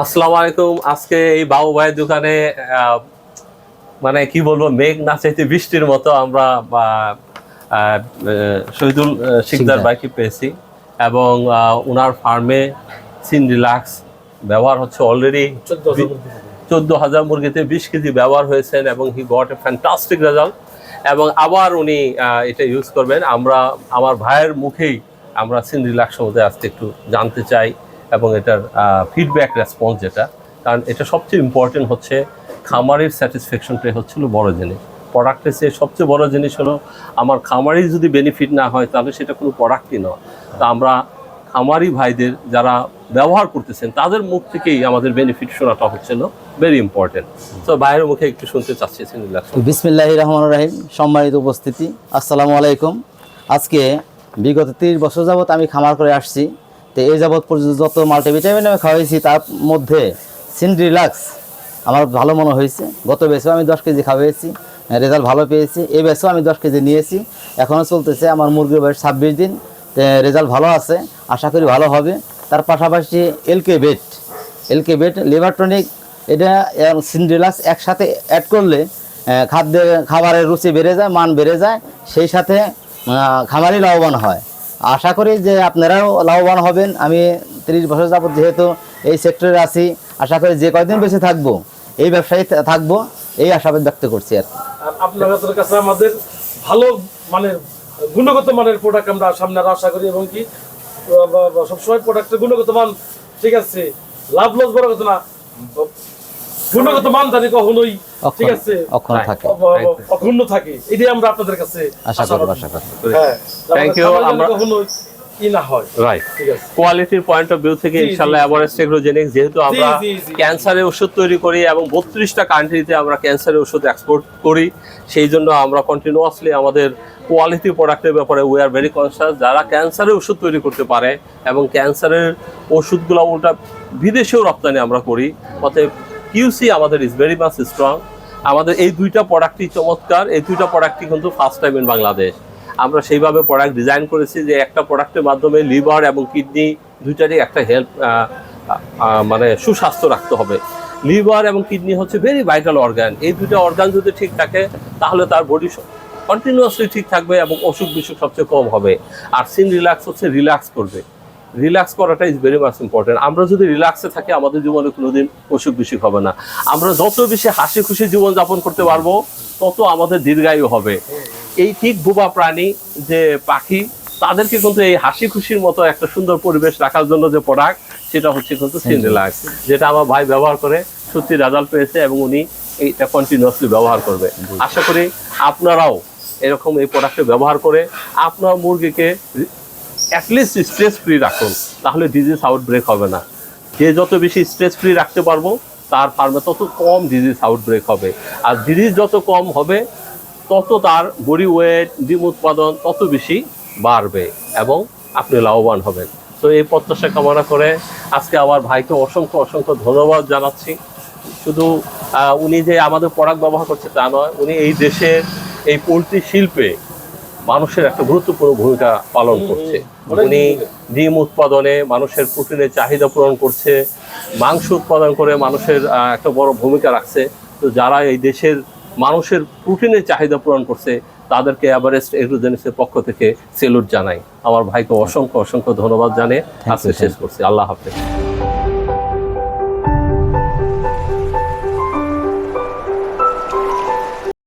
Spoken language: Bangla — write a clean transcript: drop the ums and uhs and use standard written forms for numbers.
আসসালামু আলাইকুম। আজকে এই বাবু ভাইয়ের দোকানে মানে কি বলবো, মেঘ না চাইতে বৃষ্টির মতো আমরা শহীদুল শিকদার ভাইকে পেয়েছি এবং ওনার ফার্মে সিন রিল্যাক্স ব্যবহার হচ্ছে অলরেডি 14,000 মুরগিতে 20 কেজি ব্যবহার হয়েছেন এবং he got a fantastic result এবং আবার উনি এটা ইউজ করবেন। আমার ভাইয়ের মুখেই আমরা সিন রিল্যাক্স সম্বন্ধে আজকে একটু জানতে চাই এবং এটার ফিডব্যাক রেসপন্স যেটা, কারণ এটা সবচেয়ে ইম্পর্টেন্ট হচ্ছে খামারির স্যাটিসফ্যাকশনটাই হচ্ছিল বড় জিনিস। প্রোডাক্টের চেয়ে সবচেয়ে বড় জিনিস হলো আমার খামারির যদি বেনিফিট না হয় তাহলে সেটা কোনো প্রোডাক্টই নয়। তা আমরা খামারি ভাইদের যারা ব্যবহার করতেছেন তাদের মুখ থেকেই আমাদের বেনিফিট শোনাটা হচ্ছিল ভেরি ইম্পর্টেন্ট। তো ভাইয়ের মুখে একটু শুনতে চাচ্ছি। বিসমিল্লাহির রহমানির রহিম। সম্মানিত উপস্থিতি, আসসালামু আলাইকুম। আজকে বিগত 30 বছর যাবৎ আমি খামার করে আসছি। তো এই যাবৎ পর্যন্ত যত মাল্টিভিটামিন আমি খাওয়াইছি তার মধ্যে সিন রিল্যাক্স আমার ভালো মনে হয়েছে। গত বেচেও আমি 10 কেজি খাওয়াইছি, রেজাল্ট ভালো পেয়েছি। এই বেচেও আমি 10 কেজি নিয়েছি, এখনও চলতেছে। আমার মুরগির বয়স 26 দিন, রেজাল্ট ভালো আছে, আশা করি ভালো হবে। তার পাশাপাশি এলকে বেট লিভার টনিক, এটা সিন রিল্যাক্স একসাথে অ্যাড করলে খাবারের রুচি বেড়ে যায়, মান বেড়ে যায়, সেই সাথে খামারি লাভবান হয়। আশা করি যে আপনারাও লাভবান হবেন। আমি 30 বছর যাবত যেহেতু এই সেক্টরে আছি, আশা করি যে কয়দিন বেঁচে থাকবো এই ব্যবসায় থাকবো, এই আশাবাদ ব্যক্ত করছি। আর আপনাদের কাছে আমাদের ভালো মানের গুণগত মানের প্রোডাক্ট আমরা সামনে আশা করি এবং কি সবসময় প্রোডাক্টের গুণগত মান ঠিক আছে, লাভ লস বড় কথা না, গুণগত মান জানি কখনোই ঠিক আছে অক্ষুণ্ণ থাকে, এটাই আমরা আপনাদের কাছে আশা করব। Thank you. আমরা কোয়ালিটির পয়েন্ট অফ ভিউ থেকে ইনশাআল্লাহ এভারেস্ট এগ্রোজেনিক্স, যেহেতু আমরা ক্যান্সারের ওষুধ তৈরি করি এবং 32টা কান্ট্রিতে আমরা ক্যান্সারের ওষুধ এক্সপোর্ট করি, সেই জন্য আমরা কন্টিনিউয়াসলি আমাদের কোয়ালিটি প্রোডাক্টের ব্যাপারে উই আর ভেরি কনসিয়াস। যারা ক্যান্সারের ওষুধ তৈরি করতে পারে এবং ক্যান্সারের ওষুধগুলো ওটা বিদেশেও রপ্তানি আমরা করি, অতএব কিউসি আমাদের ইজ ভেরি মাচ স্ট্রং। আমাদের এই দুইটা প্রোডাক্টই চমৎকার, এই দুইটা প্রোডাক্টই কিন্তু ফার্স্ট টাইম ইন বাংলাদেশ। আমরা সেইভাবে প্রোডাক্ট ডিজাইন করেছি যে একটা প্রোডাক্টের মাধ্যমে লিভার এবং কিডনি দুইটারই একটা হেল্প, মানে সুস্বাস্থ্য রাখতে হবে। লিভার এবং কিডনি হচ্ছে ভেরি ভাইটাল অর্গান। এই দুইটা অর্গান যদি ঠিক থাকে তাহলে তার বডি কন্টিনিউয়াসলি ঠিক থাকবে এবং অসুখ বিসুখ সবচেয়ে কম হবে। আর সিন রিল্যাক্স হচ্ছে রিল্যাক্স করবে, রিল্যাক্স করাটা ইজ ভেরি মাচ ইম্পর্টেন্ট। আমরা যদি রিল্যাক্সে থাকি আমাদের জীবনে কোনোদিন অসুখ বিসুখ হবে না। আমরা যত বেশি হাসি খুশি জীবনযাপন করতে পারবো তত আমাদের দীর্ঘায়ু হবে। এই ঠিক বোবা প্রাণী যে পাখি, তাদেরকে কিন্তু এই হাসি খুশির মতো একটা সুন্দর পরিবেশ রাখার জন্য যে প্রোডাক্ট, সেটা হচ্ছে কিন্তু সিন রিল্যাক্স, যেটা আমার ভাই ব্যবহার করে সত্যি রেজাল্ট পেয়েছে এবং উনি এইটা কন্টিনিউয়াসলি ব্যবহার করবে। আশা করি আপনারাও এরকম এই প্রোডাক্টে ব্যবহার করে আপনার মুরগিকে অ্যাটলিস্ট স্ট্রেস ফ্রি রাখুন, তাহলে ডিজিজ আউটব্রেক হবে না। যে যত বেশি স্ট্রেস ফ্রি রাখতে পারবো তার ফার্মে তত কম ডিজিজ আউটব্রেক হবে, আর ডিজিজ যত কম হবে তত তার বডি ওয়েট, ডিম উৎপাদন তত বেশি বাড়বে এবং আপনি লাভবান হবেন। তো এই প্রত্যাশা কামনা করে আজকে আমার ভাইকে অসংখ্য অসংখ্য ধন্যবাদ জানাচ্ছি। শুধু উনি যে আমাদের প্রোডাক্ট ব্যবহার করছে তা নয়, উনি এই দেশের এই পোলট্রি শিল্পে মানুষের একটা গুরুত্বপূর্ণ ভূমিকা পালন করছে। উনি ডিম উৎপাদনে মানুষের প্রোটিনের চাহিদা পূরণ করছে, মাংস উৎপাদন করে মানুষের একটা বড় ভূমিকা রাখছে। তো যারা এই দেশের মানুষের প্রোটিনের চাহিদা পূরণ করছে তাদেরকে এভারেস্ট এগ্রোজেনিক্সের পক্ষ থেকে সেলুট জানাই। আমার ভাইকে অসংখ্য অসংখ্য ধন্যবাদ জানিয়ে আজকে শেষ করছি। আল্লাহ হাফেজ।